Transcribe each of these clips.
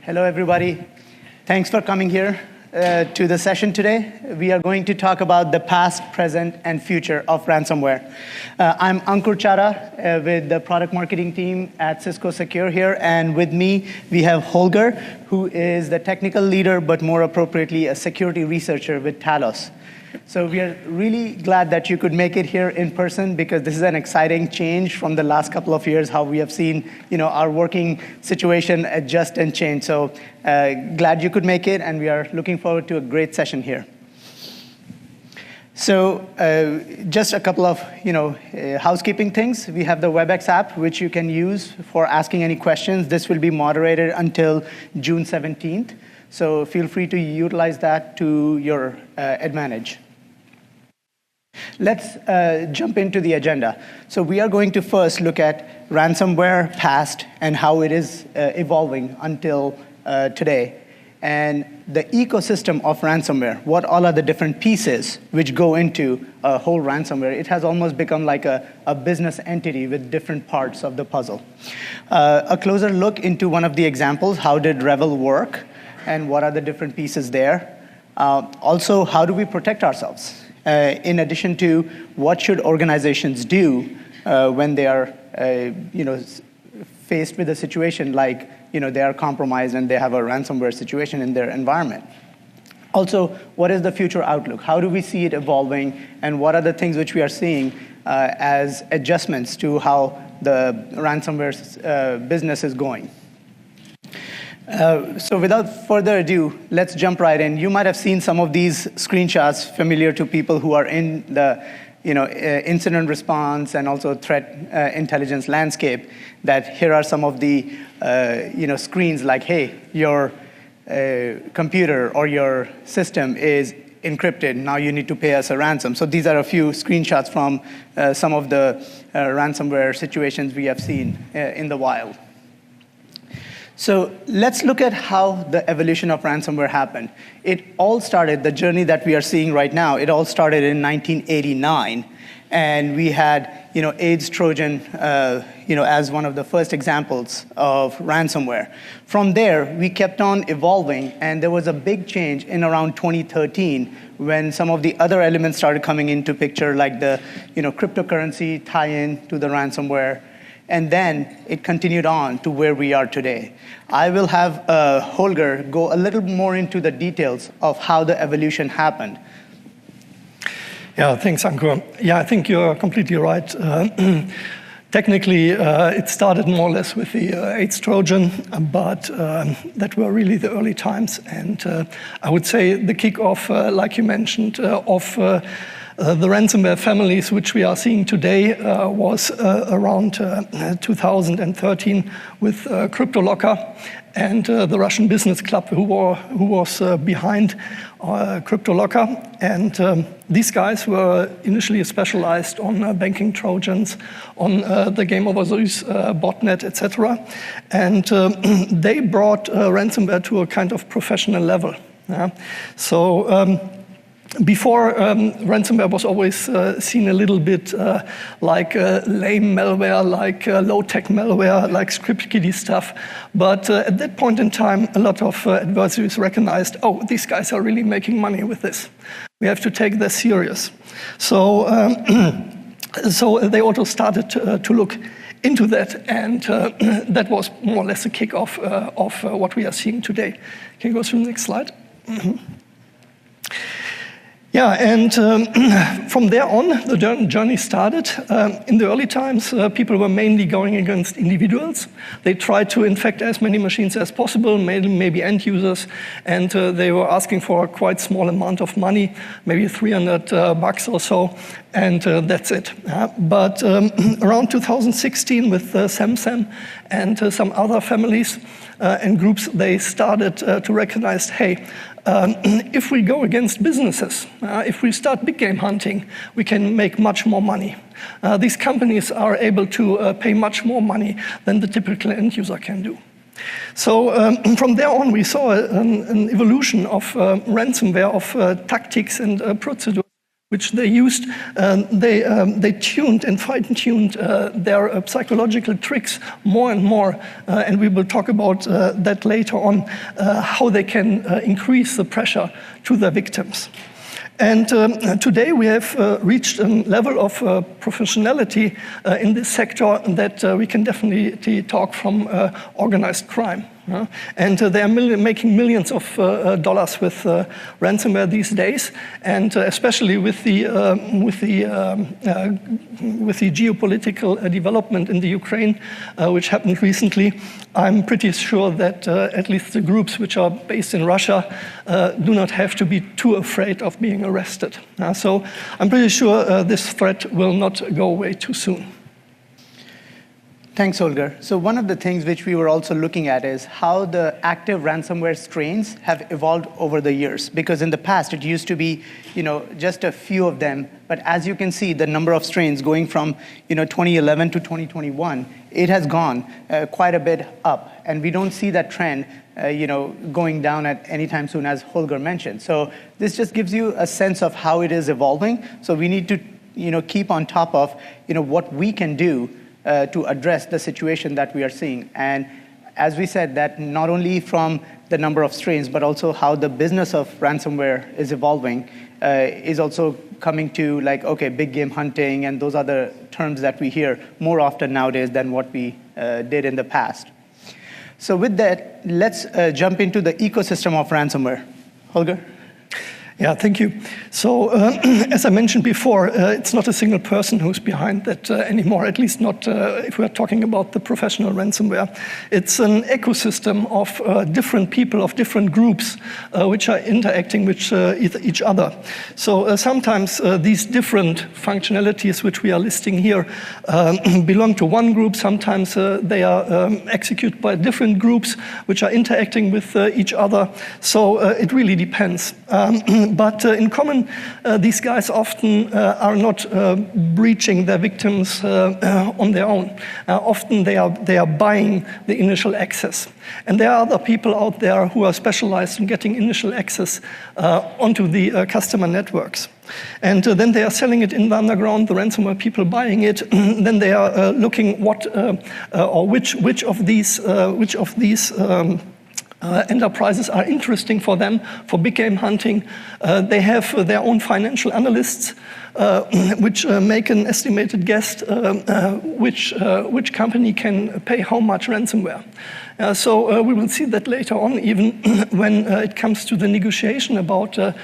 Hello, everybody. Thanks for coming here to the session today. We are going to talk about the past, present, and future of ransomware. I'm Ankur Chara with the product marketing team at Cisco Secure here, and with me, we have Holger, who is the technical leader, but more appropriately, a security researcher with Talos. So we are really glad that you could make it here in person because this is an exciting change from the last couple of years, how we have seen our working situation adjust and change. So glad you could make it, and we are looking forward to a great session here. So just a couple of housekeeping things. We have the WebEx app, which you can use for asking any questions. This will be moderated until June 17th. So feel free to utilize that to your advantage. Let's jump into the agenda. So we are going to first look at ransomware past and how it is evolving until today, and the ecosystem of ransomware, what all are the different pieces which go into a whole ransomware. It has almost become like a business entity with different parts of the puzzle. A closer look into one of the examples, how did Revel work, and what are the different pieces there. Also, how do we protect ourselves? In addition to what should organizations do when they are faced with a situation like they are compromised and they have a ransomware situation in their environment. Also, what is the future outlook? How do we see it evolving, and what are the things which we are seeing as adjustments to how the ransomware business is going? So without further ado, let's jump right in. You might have seen some of these screenshots familiar to people who are in the incident response and also threat intelligence landscape, that here are some of the screens like, hey, your computer or your system is encrypted, now you need to pay us a ransom. So these are a few screenshots from some of the ransomware situations we have seen in the wild. So let's look at how the evolution of ransomware happened. It all started, the journey that we are seeing right now, it all started in 1989. And we had AIDS Trojan as one of the first examples of ransomware. From there, we kept on evolving, and there was a big change in around 2013 when some of the other elements started coming into picture, like the cryptocurrency tie-in to the ransomware. And then it continued on to where we are today. I will have Holger go a little more into the details of how the evolution happened. Yeah, thanks, Ankur. Yeah, I think you're completely right. Technically, it started more or less with the AIDS Trojan, but that were really the early times. And I would say the kickoff, like you mentioned, of the ransomware families which we are seeing today was around 2013 with CryptoLocker and the Russian Business Club who was behind CryptoLocker. And these guys were initially specialized on banking Trojans, on the Game Over Zeus botnet, etc. And they brought ransomware to a kind of professional level. Before, ransomware was always seen a little bit like lame malware, like low-tech malware, like script kiddie stuff. But at that point in time, a lot of adversaries recognized, oh, these guys are really making money with this. We have to take this serious. So they also started to look into that, and that was more or less a kickoff of what we are seeing today. Can you go through the next slide? Yeah, and from there on, the journey started. In the early times, people were mainly going against individuals. They tried to infect as many machines as possible, maybe end users, and they were asking for a quite small amount of money, maybe $300 or so, and that's it. But around 2016, with Samsung and some other families and groups, they started to recognize, hey, if we go against businesses, if we start big game hunting, we can make much more money. These companies are able to pay much more money than the typical end user can do. So from there on, we saw an evolution of ransomware, of tactics and procedures which they used, they tuned and fine-tuned their psychological tricks more and more, and we will talk about that later on, how they can increase the pressure to their victims. And today we have reached a level of professionality in this sector that we can definitely talk from organized crime. And they are making millions of dollars with ransomware these days, and especially with the geopolitical development in the Ukraine, which happened recently. I'm pretty sure that at least the groups which are based in Russia do not have to be too afraid of being arrested. So I'm pretty sure this threat will not go away too soon. Thanks, Holger. So one of the things which we were also looking at is how the active ransomware strains have evolved over the years. Because in the past, it used to be, just a few of them. But as you can see, the number of strains going from, 2011 to 2021, it has gone quite a bit up. And we don't see that trend, going down at any time soon, as Holger mentioned. So this just gives you a sense of how it is evolving. So we need to, keep on top of, what we can do to address the situation that we are seeing. And as we said, that not only from the number of strains, but also how the business of ransomware is evolving, is also coming to big game hunting, and those are the terms that we hear more often nowadays than what we did in the past. So with that, let's jump into the ecosystem of ransomware. Holger? Yeah, thank you. So, as I mentioned before, it's not a single person who's behind that anymore, at least not if we're talking about the professional ransomware. It's an ecosystem of different people, of different groups, which are interacting with each other. So sometimes these different functionalities which we are listing here belong to one group. Sometimes they are executed by different groups which are interacting with each other. So it really depends. But in common, these guys often are not breaching their victims on their own. Often they are buying the initial access. And there are other people out there who are specialized in getting initial access onto the customer networks. And then they are selling it in the underground, the ransomware people buying it. Then they are looking what or which of these enterprises are interesting for them for big game hunting. They have their own financial analysts which make an estimated guess which company can pay how much ransomware. So we will see that later on, even when it comes to the negotiation about the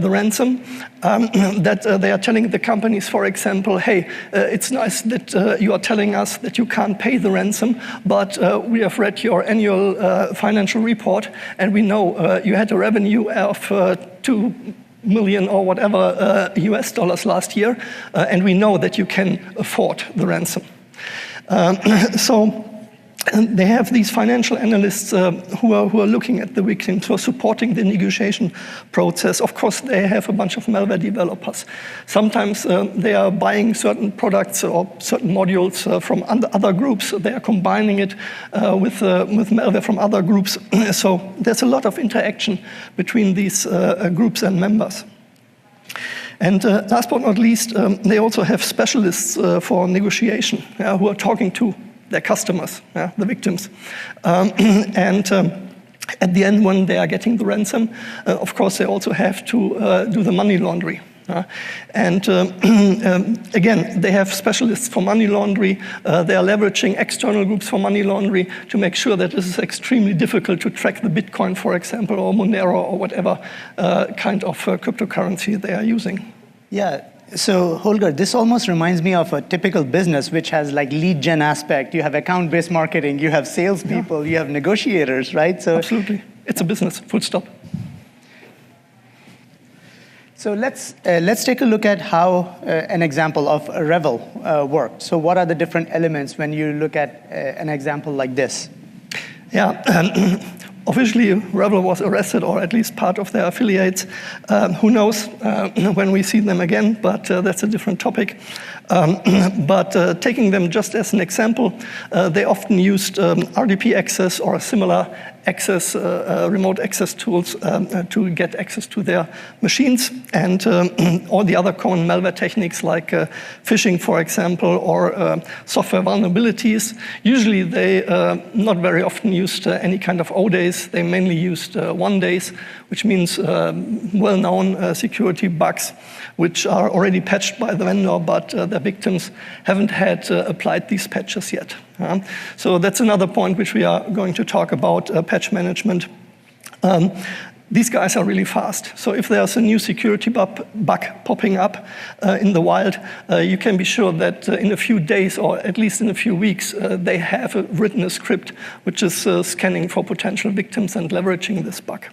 ransom, that they are telling the companies, for example, hey, it's nice that you are telling us that you can't pay the ransom, but we have read your annual financial report, and we know you had a revenue of $2 million or whatever US dollars last year, and we know that you can afford the ransom. So they have these financial analysts who are looking at the victims, who are supporting the negotiation process. Of course, they have a bunch of malware developers. Sometimes they are buying certain products or certain modules from other groups. They are combining it with malware from other groups. So there's a lot of interaction between these groups and members. And last but not least, they also have specialists for negotiation who are talking to their customers, the victims. And at the end, when they are getting the ransom, of course, they also have to do the money laundering. And again, they have specialists for money laundering. They are leveraging external groups for money laundering to make sure that this is extremely difficult to track the Bitcoin, for example, or Monero, or whatever kind of cryptocurrency they are using. Yeah. So, Holger, this almost reminds me of a typical business which has lead gen aspect. You have account-based marketing, you have salespeople, you have negotiators, right? So absolutely. It's a business, full stop. So let's take a look at how an example of a Revel worked. So what are the different elements when you look at an example like this? Yeah. Officially, Revel was arrested, or at least part of their affiliates. Who knows when we see them again, but that's a different topic. But taking them just as an example, they often used RDP access or a similar access, remote access tools to get access to their machines, and all the other common malware techniques like phishing, for example, or software vulnerabilities. Usually they not very often used any kind of O-days. They mainly used 1-days, which means well-known security bugs which are already patched by the vendor, but the victims haven't had applied these patches yet. So that's another point which we are going to talk about, patch management. These guys are really fast. So if there's a new security bug popping up in the wild, you can be sure that in a few days, or at least in a few weeks, they have written a script which is scanning for potential victims and leveraging this bug.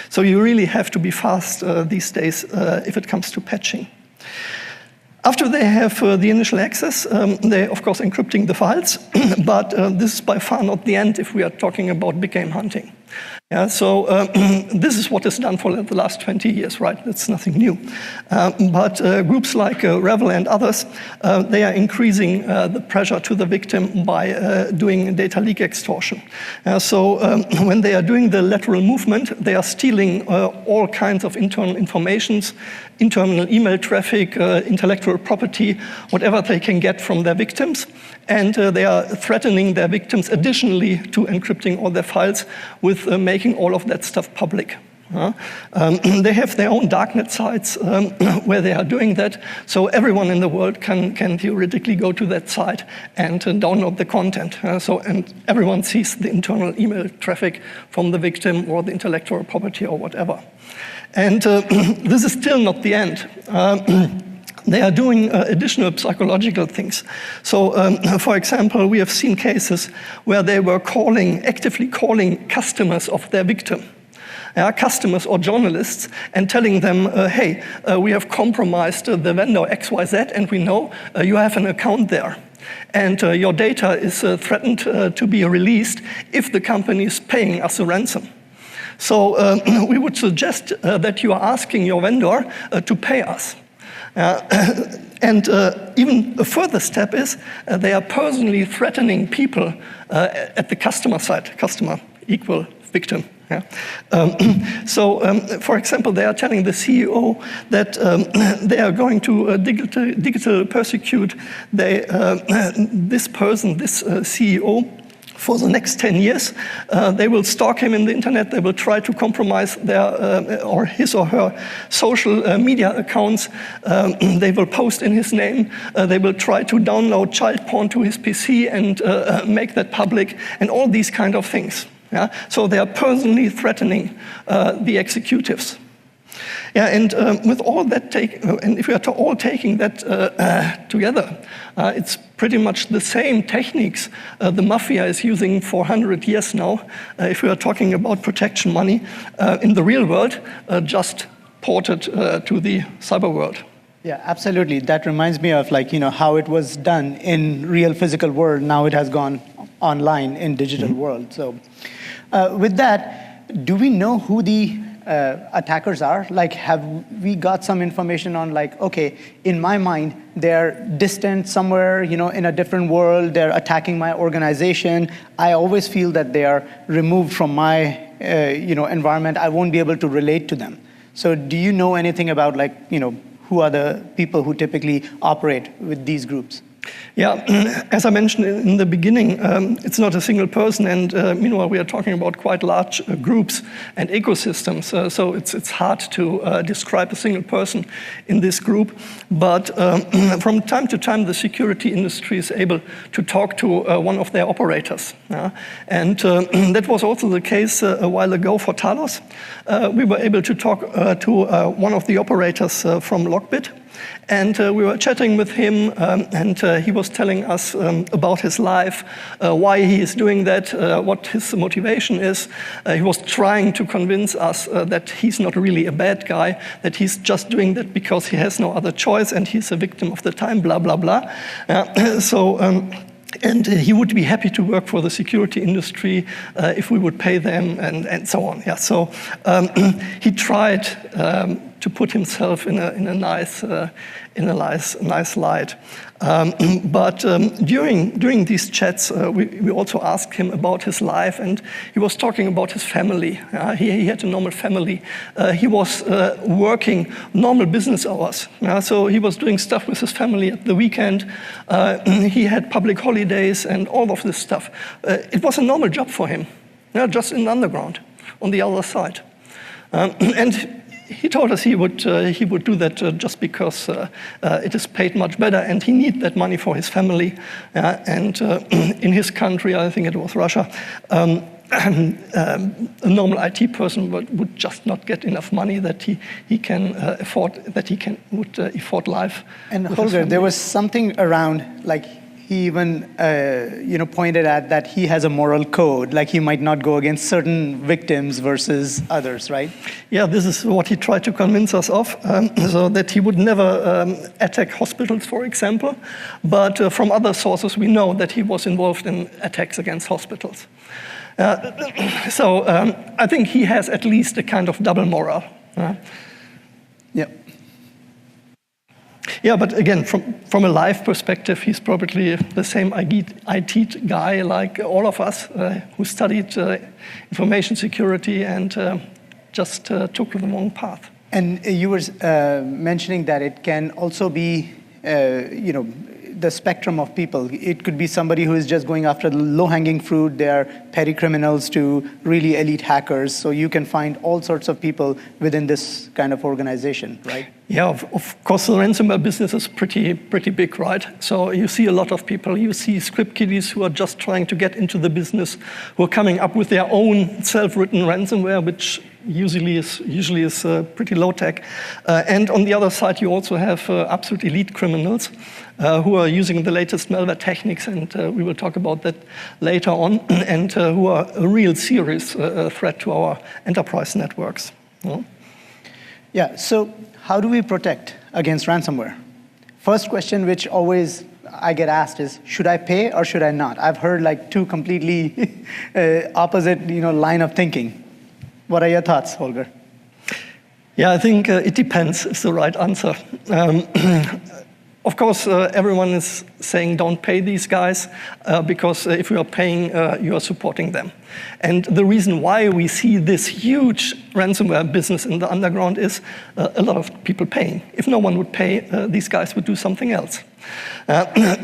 So you really have to be fast these days if it comes to patching. After they have the initial access, they're of course encrypting the files, but this is by far not the end if we are talking about big game hunting. Yeah, so this is what is done for the last 20 years, right? It's nothing new. But groups like Revel and others, they are increasing the pressure to the victim by doing data leak extortion. So when they are doing the lateral movement, they are stealing all kinds of internal informations, internal email traffic, intellectual property, whatever they can get from their victims. And they are threatening their victims additionally to encrypting all their files with making all of that stuff public. They have their own darknet sites where they are doing that, so everyone in the world can theoretically go to that site and download the content. And everyone sees the internal email traffic from the victim or the intellectual property or whatever. And this is still not the end. They are doing additional psychological things. So, for example, we have seen cases where they were actively calling customers of their victim, customers or journalists, and telling them, hey, we have compromised the vendor XYZ, and we know you have an account there. And your data is threatened to be released if the company is paying us a ransom. So we would suggest that you are asking your vendor to pay us. And even a further step is they are personally threatening people at the customer side, customer equal victim. Yeah. For example, they are telling the CEO that they are going to digital persecute this person, this CEO, for the next 10 years. They will stalk him in the internet. They will try to compromise their or his or her social media accounts. They will post in his name. They will try to download child porn to his PC and make that public, and all these kind of things. Yeah? So they are personally threatening the executives. Yeah, and with all that and if we are all taking that together, it's pretty much the same techniques the mafia is using for 100 years now. If we are talking about protection money in the real world, just ported to the cyber world. Yeah, absolutely. That reminds me of how it was done in real physical world. Now it has gone online in digital world. So with that, do we know who the attackers are? Have we got some information on okay, in my mind, they're distant somewhere, in a different world, they're attacking my organization. I always feel that they are removed from my, environment. I won't be able to relate to them. So do you know anything about who are the people who typically operate with these groups? Yeah, as I mentioned in the beginning, it's not a single person, and meanwhile we are talking about quite large groups and ecosystems, so it's hard to describe a single person in this group, but from time to time the security industry is able to talk to one of their operators, and that was also the case a while ago for Talos. We were able to talk to one of the operators from Lockbit. And we were chatting with him, and he was telling us about his life, why he is doing that, what his motivation is. He was trying to convince us that he's not really a bad guy, that he's just doing that because he has no other choice and he's a victim of the time, blah, blah, blah. And he would be happy to work for the security industry if we would pay them, and so on. Yeah, so he tried to put himself in a nice light. But during these chats, we also asked him about his life, and he was talking about his family. He had a normal family. He was working normal business hours. So he was doing stuff with his family at the weekend. He had public holidays and all of this stuff. It was a normal job for him, just in the underground, on the other side. And he told us he would do that just because it is paid much better, and he needed that money for his family. And in his country, I think it was Russia, a normal IT person would just not get enough money that he can afford, that he would afford life. And Holger, there was something around, like, he even pointed at that he has a moral code, like he might not go against certain victims versus others, right? Yeah, this is what he tried to convince us of, so that he would never attack hospitals, for example. But from other sources, we know that he was involved in attacks against hospitals. So I think he has at least a kind of double moral. Yep. Yeah, but again, from a life perspective, he's probably the same IT guy like all of us who studied information security and just took the wrong path. And you were mentioning that it can also be, the spectrum of people. It could be somebody who is just going after the low-hanging fruit. They are petty criminals to really elite hackers. So you can find all sorts of people within this kind of organization, right? Yeah, of course, the ransomware business is pretty big, right? So you see a lot of people. You see script kiddies who are just trying to get into the business, who are coming up with their own self-written ransomware, which usually is pretty low tech. And on the other side, you also have absolute elite criminals who are using the latest malware techniques, and we will talk about that later on, and who are a real serious threat to our enterprise networks. Yeah, so how do we protect against ransomware? First question which always I get asked is, should I pay or should I not? I've heard like two completely opposite line of thinking. What are your thoughts, Holger? Yeah, I think it depends is the right answer. Of course, everyone is saying don't pay these guys because if you are paying, you are supporting them. And the reason why we see this huge ransomware business in the underground is a lot of people paying. If no one would pay, these guys would do something else.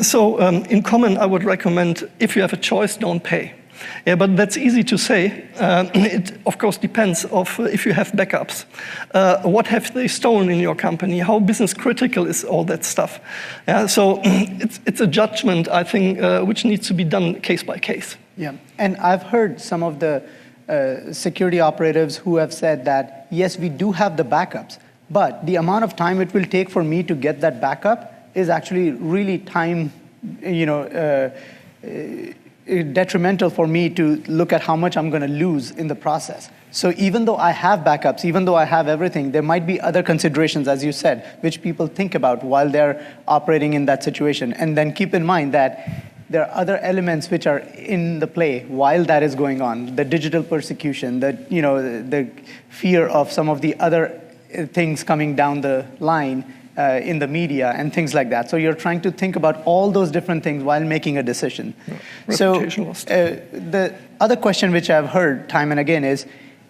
So in common, I would recommend if you have a choice, don't pay. Yeah, but that's easy to say. It, of course, depends of if you have backups. What have they stolen in your company? How business critical is all that stuff? So it's a judgment, I think, which needs to be done case by case. Yeah, and I've heard some of the security operatives who have said that, yes, we do have the backups, but the amount of time it will take for me to get that backup is actually really time, detrimental for me to look at how much I'm going to lose in the process. So even though I have backups, even though I have everything, there might be other considerations, as you said, which people think about while they're operating in that situation. And then keep in mind that there are other elements which are in the play while that is going on. The digital persecution, the fear of some of the other things coming down the line in the media and things like that. So you're trying to think about all those different things while making a decision. Yeah. So the other question which I've heard time and again is,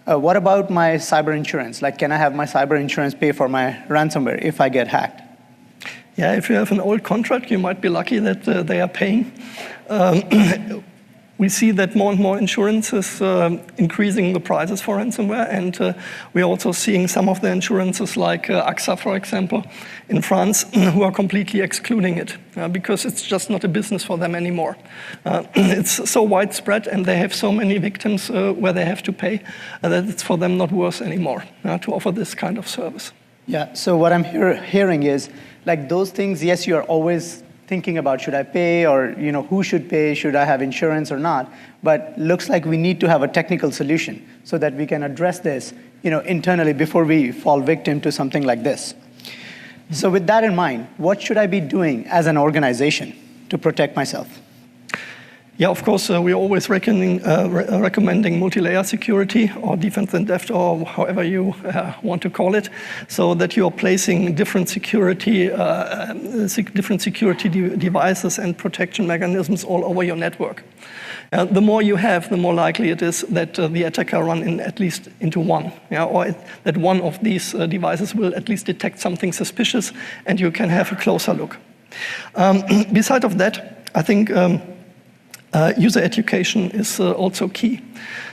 what about my cyber insurance? Like, can I have my cyber insurance pay for my ransomware if I get hacked? Yeah, if you have an old contract, you might be lucky that they are paying. We see that more and more insurance is increasing the prices for ransomware, and we're also seeing some of the insurances like AXA, for example, in France, who are completely excluding it because it's just not a business for them anymore. It's so widespread and they have so many victims where they have to pay that it's for them not worth anymore to offer this kind of service. Yeah, so what I'm hearing is, like those things, yes, you're always thinking about should I pay or who should pay, should I have insurance or not, but looks like we need to have a technical solution so that we can address this internally before we fall victim to something like this. So with that in mind, what should I be doing as an organization to protect myself? Yeah, of course, we're always recommending multi-layer security or defense in depth or however you want to call it, so that you're placing different security devices and protection mechanisms all over your network. The more you have, the more likely it is that the attacker run in at least into one, or that one of these devices will at least detect something suspicious and you can have a closer look. Besides of that, I think user education is also key.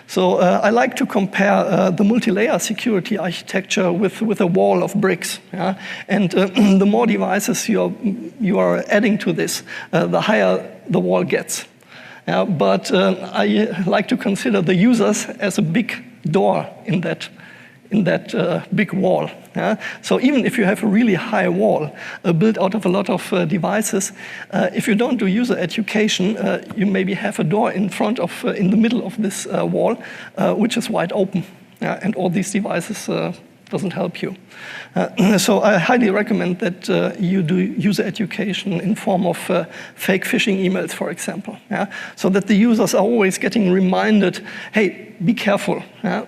So I like to compare the multi-layer security architecture with a wall of bricks. Yeah? And the more devices you are adding to this, the higher the wall gets. But I like to consider the users as a big door in that big wall. So even if you have a really high wall built out of a lot of devices, if you don't do user education, you maybe have a door in the middle of this wall, which is wide open, and all these devices doesn't help you. So I highly recommend that you do user education in form of fake phishing emails, for example, so that the users are always getting reminded, hey, be careful,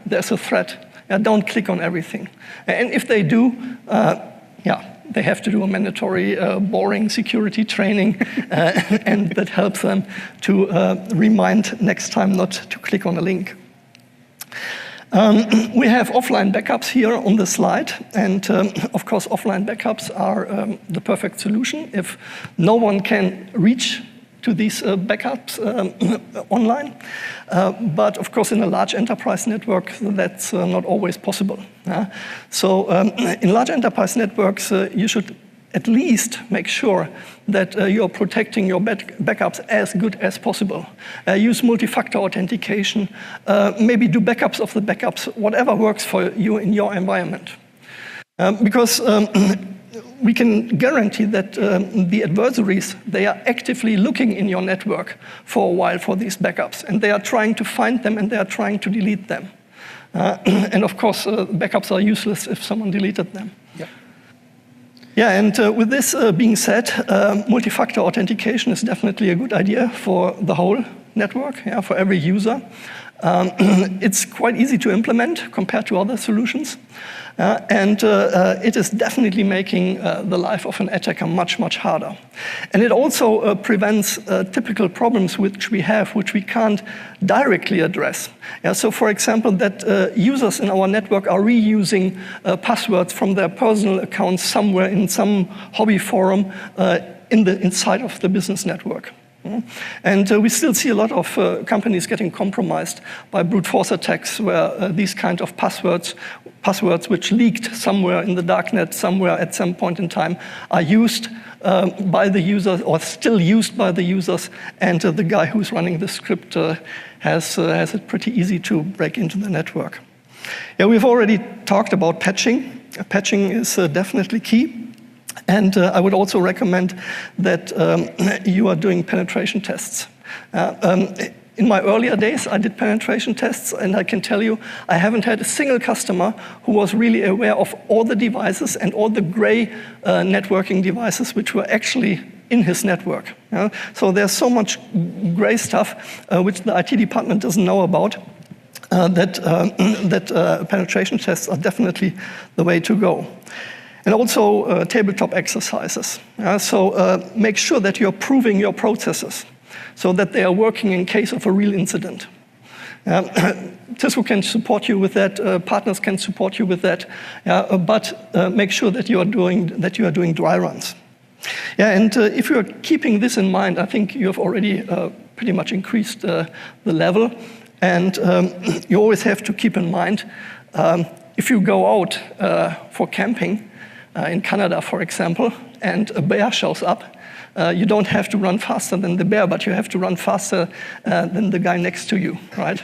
there's a threat. Don't click on everything. And if they do, they have to do a mandatory, boring security training, and that helps them to remind next time not to click on a link. We have offline backups here on the slide, and of course offline backups are the perfect solution if no one can reach to these backups online. But of course in a large enterprise network that's not always possible. So in large enterprise networks you should at least make sure that you're protecting your backups as good as possible. Use multi-factor authentication, maybe do backups of the backups, whatever works for you in your environment. Because we can guarantee that the adversaries, they are actively looking in your network for a while for these backups, and they are trying to find them and they are trying to delete them. And of course, backups are useless if someone deleted them. Yeah, and with this being said, multi-factor authentication is definitely a good idea for the whole network, for every user. It's quite easy to implement compared to other solutions. And it is definitely making the life of an attacker much, much harder. And it also prevents typical problems which we have, which we can't directly address. So for example, that users in our network are reusing passwords from their personal accounts somewhere in some hobby forum inside of the business network. And we still see a lot of companies getting compromised by brute force attacks where these kind of passwords which leaked somewhere in the darknet, somewhere at some point in time, are used by the users or still used by the users, and the guy who's running the script has it pretty easy to break into the network. Yeah, we've already talked about patching. Patching is definitely key. And I would also recommend that you are doing penetration tests. In my earlier days, I did penetration tests, and I can tell you, I haven't had a single customer who was really aware of all the devices and all the gray networking devices which were actually in his network. So there's so much gray stuff which the IT department doesn't know about. That penetration tests are definitely the way to go. And also tabletop exercises. So make sure that you're proving your processes so that they are working in case of a real incident. Cisco can support you with that, partners can support you with that, but make sure that you are doing dry runs. And if you're keeping this in mind, I think you have already pretty much increased the level. And you always have to keep in mind, if you go out for camping, in Canada, for example, and a bear shows up, you don't have to run faster than the bear, but you have to run faster than the guy next to you, right?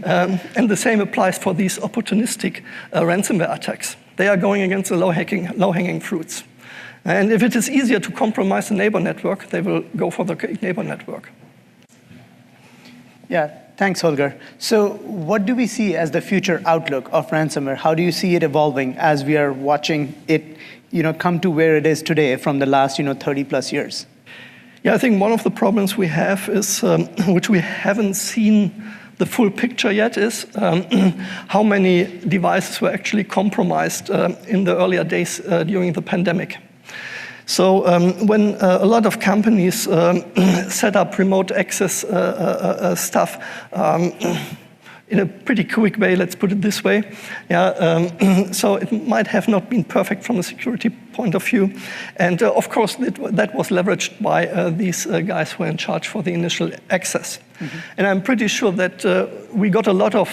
And the same applies for these opportunistic ransomware attacks. They are going against the low-hanging fruits. And if it is easier to compromise the neighbor network, they will go for the neighbor network. Yeah, thanks, Holger. So what do we see as the future outlook of ransomware? How do you see it evolving as we are watching it come to where it is today from the last 30 plus years? Yeah, I think one of the problems we have is, which we haven't seen the full picture yet, is how many devices were actually compromised in the earlier days during the pandemic. So when a lot of companies set up remote access stuff in a pretty quick way, let's put it this way. Yeah, so it might have not been perfect from a security point of view. And of course, that was leveraged by these guys who were in charge for the initial access. Mm-hmm. And I'm pretty sure that we got a lot of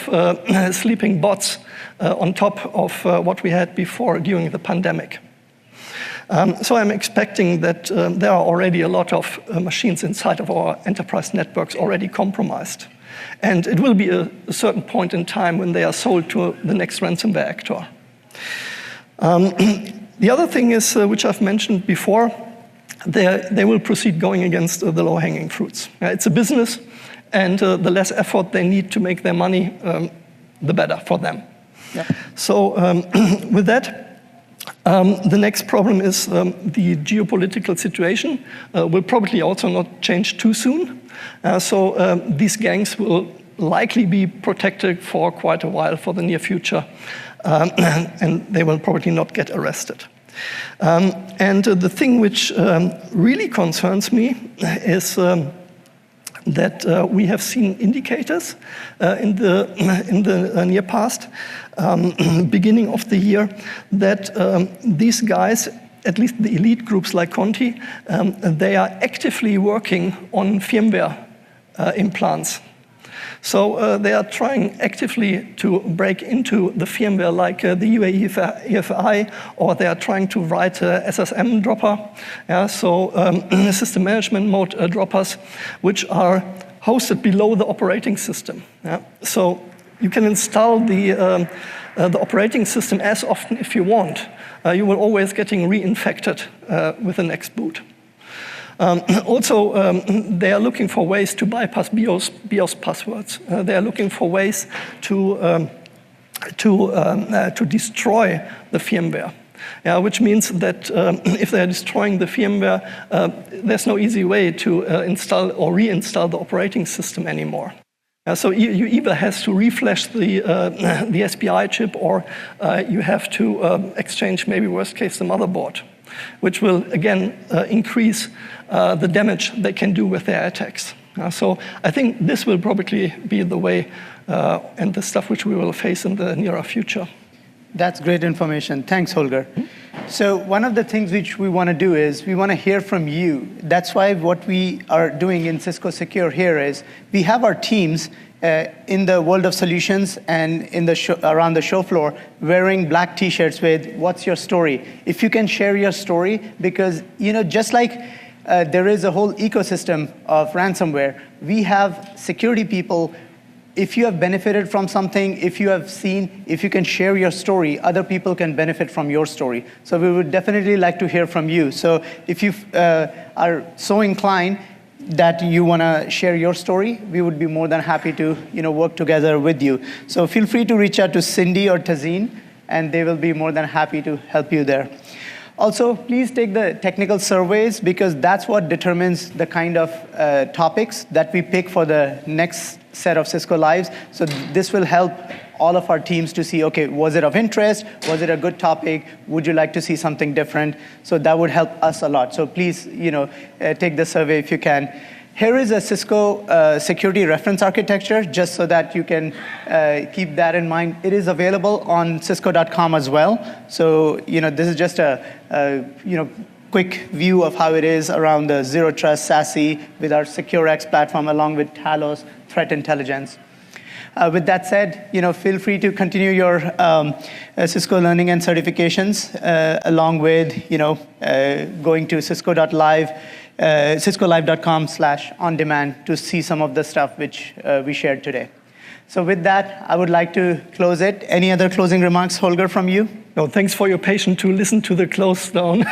sleeping bots on top of what we had before during the pandemic. So I'm expecting that there are already a lot of machines inside of our enterprise networks already compromised. And it will be a certain point in time when they are sold to the next ransomware actor. The other thing is, which I've mentioned before, they will proceed going against the low-hanging fruits. It's a business, and the less effort they need to make their money, the better for them. Yeah. So with that, the next problem is the geopolitical situation will probably also not change too soon. So these gangs will likely be protected for quite a while, for the near future, and they will probably not get arrested. And the thing which really concerns me is that we have seen indicators in the near past, beginning of the year, that these guys, at least the elite groups like Conti, they are actively working on firmware implants. So they are trying actively to break into the firmware like the UEFI, or they are trying to write a SSM dropper, so system management mode droppers, which are hosted below the operating system. So you can install the operating system as often if you want. You will always getting reinfected with the next boot. Also, they are looking for ways to bypass BIOS passwords. They are looking for ways to destroy the firmware. Which means that if they are destroying the firmware, there's no easy way to install or reinstall the operating system anymore. So you either have to reflash the SPI chip, or you have to exchange, maybe worst case, the motherboard, which will again increase the damage they can do with their attacks. So I think this will probably be the way and the stuff which we will face in the nearer future. That's great information. Thanks, Holger. So one of the things which we want to do is we want to hear from you. That's why what we are doing in Cisco Secure here is we have our teams in the world of solutions and in the around the show floor wearing black T-shirts with "What's your story?" If you can share your story, because just like there is a whole ecosystem of ransomware, we have security people. If you have benefited from something, if you can share your story, other people can benefit from your story. So we would definitely like to hear from you. So if you are so inclined that you want to share your story, we would be more than happy to work together with you. So feel free to reach out to Cindy or Tazeen, and they will be more than happy to help you there. Also, please take the technical surveys, because that's what determines the kind of topics that we pick for the next set of Cisco Lives. So this will help all of our teams to see, okay, was it of interest? Was it a good topic? Would you like to see something different? So that would help us a lot. So please, take the survey if you can. Here is a Cisco security reference architecture, just so that you can keep that in mind. It is available on cisco.com as well. So, this is just a quick view of how it is around the Zero Trust SASE with our SecureX platform, along with Talos threat intelligence. With that said, feel free to continue your Cisco learning and certifications, along with, going to cisco.live, ciscolive.com/on-demand to see some of the stuff which we shared today. So with that, I would like to close it. Any other closing remarks, Holger, from you? No, thanks for your patience to listen to the close down.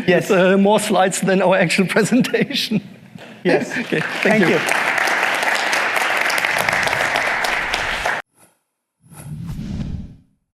Yes. With more slides than our actual presentation. Yes. Okay, thank you.